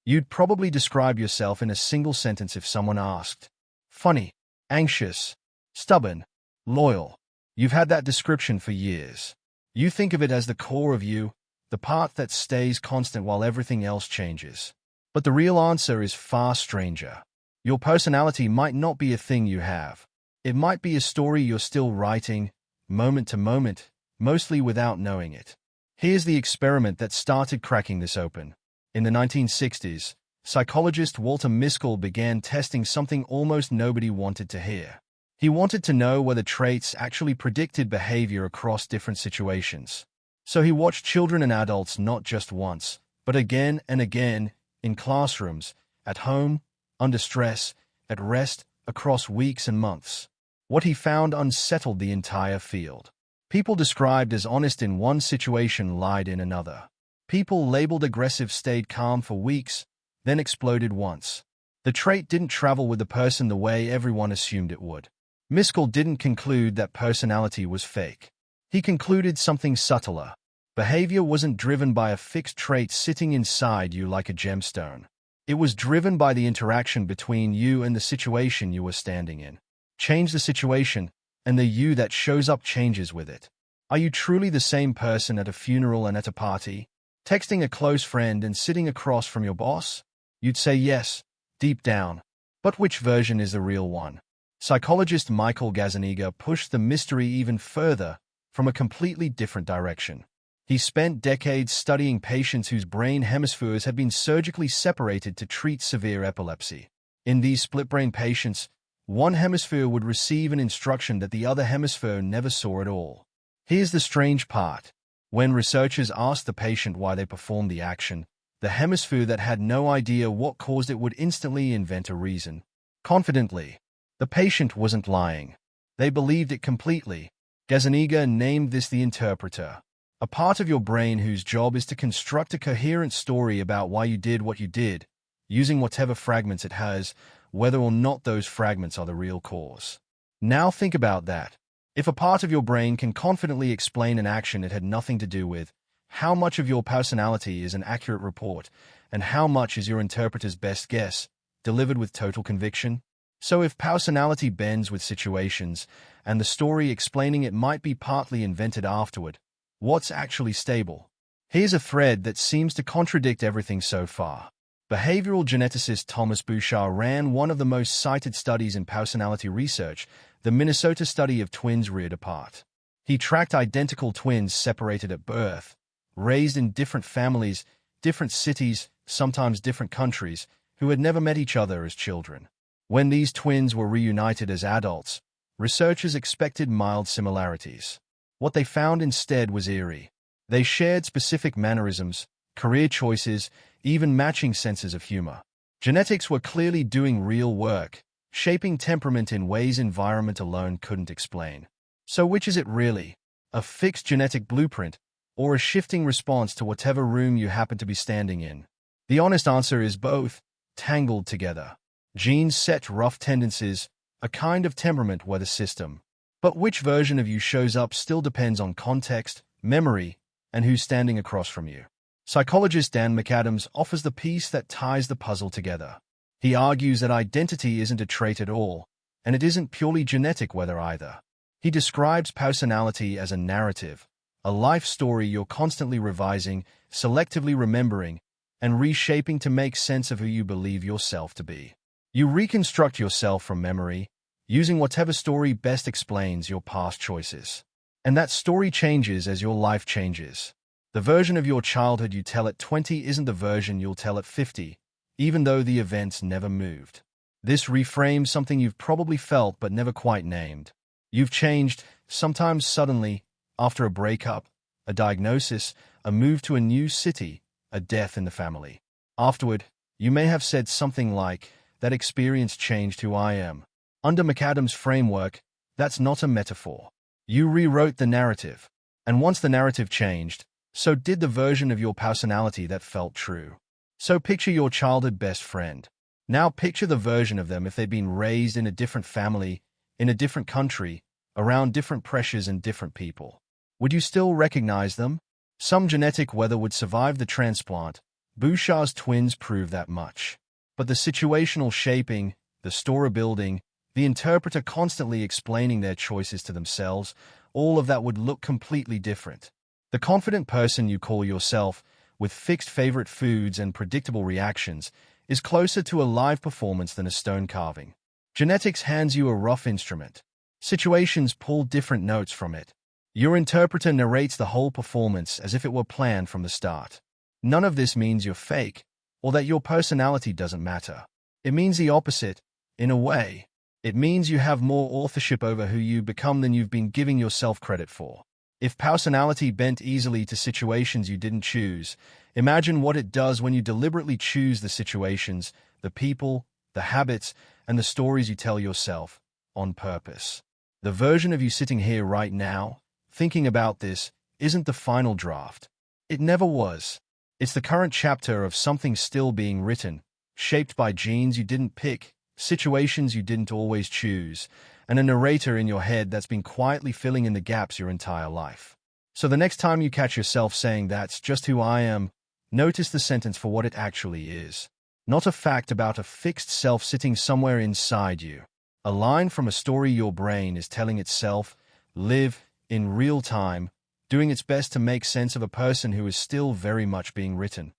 You'd probably describe yourself in a single sentence if someone asked. Funny, anxious, stubborn, loyal. You've had that description for years. You think of it as the core of you, the part that stays constant while everything else changes. But the real answer is far stranger. Your personality might not be a thing you have. It might be a story you're still writing, moment to moment, mostly without knowing it. Here's the experiment that started cracking this open. In the 1960s, psychologist Walter Miskell began testing something almost nobody wanted to hear. He wanted to know whether traits actually predicted behavior across different situations. So he watched children and adults not just once, but again and again, in classrooms, at home, under stress, at rest, across weeks and months. What he found unsettled the entire field. People described as honest in one situation lied in another. People labeled aggressive stayed calm for weeks, then exploded once. The trait didn't travel with the person the way everyone assumed it would. Miskell didn't conclude that personality was fake. He concluded something subtler. Behavior wasn't driven by a fixed trait sitting inside you like a gemstone. It was driven by the interaction between you and the situation you were standing in. Change the situation, and the you that shows up changes with it. Are you truly the same person at a funeral and at a party? Texting a close friend and sitting across from your boss? You'd say yes, deep down. But which version is the real one? Psychologist Michael Gazzaniga pushed the mystery even further from a completely different direction. He spent decades studying patients whose brain hemispheres had been surgically separated to treat severe epilepsy. In these split-brain patients, one hemisphere would receive an instruction that the other hemisphere never saw at all. Here's the strange part. When researchers asked the patient why they performed the action, the hemisphere that had no idea what caused it would instantly invent a reason. Confidently. The patient wasn't lying. They believed it completely. Gazzaniga named this the interpreter. A part of your brain whose job is to construct a coherent story about why you did what you did, using whatever fragments it has, whether or not those fragments are the real cause. Now think about that. If a part of your brain can confidently explain an action it had nothing to do with, how much of your personality is an accurate report, and how much is your interpreter's best guess, delivered with total conviction? So if personality bends with situations, and the story explaining it might be partly invented afterward, what's actually stable? Here's a thread that seems to contradict everything so far. Behavioral geneticist Thomas Bouchard ran one of the most cited studies in personality research, the Minnesota study of twins reared apart. He tracked identical twins separated at birth, raised in different families, different cities, sometimes different countries, who had never met each other as children. When these twins were reunited as adults, researchers expected mild similarities. What they found instead was eerie. They shared specific mannerisms, career choices, even matching senses of humor. Genetics were clearly doing real work, shaping temperament in ways environment alone couldn't explain. So which is it really? A fixed genetic blueprint, or a shifting response to whatever room you happen to be standing in? The honest answer is both, tangled together. Genes set rough tendencies, a kind of temperament weather system. But which version of you shows up still depends on context, memory, and who's standing across from you. Psychologist Dan McAdams offers the piece that ties the puzzle together. He argues that identity isn't a trait at all, and it isn't purely genetic weather either. He describes personality as a narrative, a life story you're constantly revising, selectively remembering, and reshaping to make sense of who you believe yourself to be. You reconstruct yourself from memory, using whatever story best explains your past choices. And that story changes as your life changes. The version of your childhood you tell at 20 isn't the version you'll tell at 50, even though the events never moved. This reframes something you've probably felt but never quite named. You've changed, sometimes suddenly, after a breakup, a diagnosis, a move to a new city, a death in the family. Afterward, you may have said something like, "That experience changed who I am." Under McAdams' framework, that's not a metaphor. You rewrote the narrative. And once the narrative changed, so did the version of your personality that felt true. So picture your childhood best friend. Now picture the version of them if they'd been raised in a different family, in a different country, around different pressures and different people. Would you still recognize them? Some genetic weather would survive the transplant, Bouchard's twins prove that much. But the situational shaping, the story building, the interpreter constantly explaining their choices to themselves, all of that would look completely different. The confident person you call yourself, with fixed favorite foods and predictable reactions, is closer to a live performance than a stone carving. Genetics hands you a rough instrument. Situations pull different notes from it. Your interpreter narrates the whole performance as if it were planned from the start. None of this means you're fake, or that your personality doesn't matter. It means the opposite, in a way. It means you have more authorship over who you become than you've been giving yourself credit for. If personality bent easily to situations you didn't choose, imagine what it does when you deliberately choose the situations, the people, the habits, and the stories you tell yourself, on purpose. The version of you sitting here right now, thinking about this, isn't the final draft. It never was. It's the current chapter of something still being written, shaped by genes you didn't pick, situations you didn't always choose, and a narrator in your head that's been quietly filling in the gaps your entire life. So the next time you catch yourself saying "that's just who I am," notice the sentence for what it actually is. Not a fact about a fixed self sitting somewhere inside you. A line from a story your brain is telling itself, live, in real time, doing its best to make sense of a person who is still very much being written.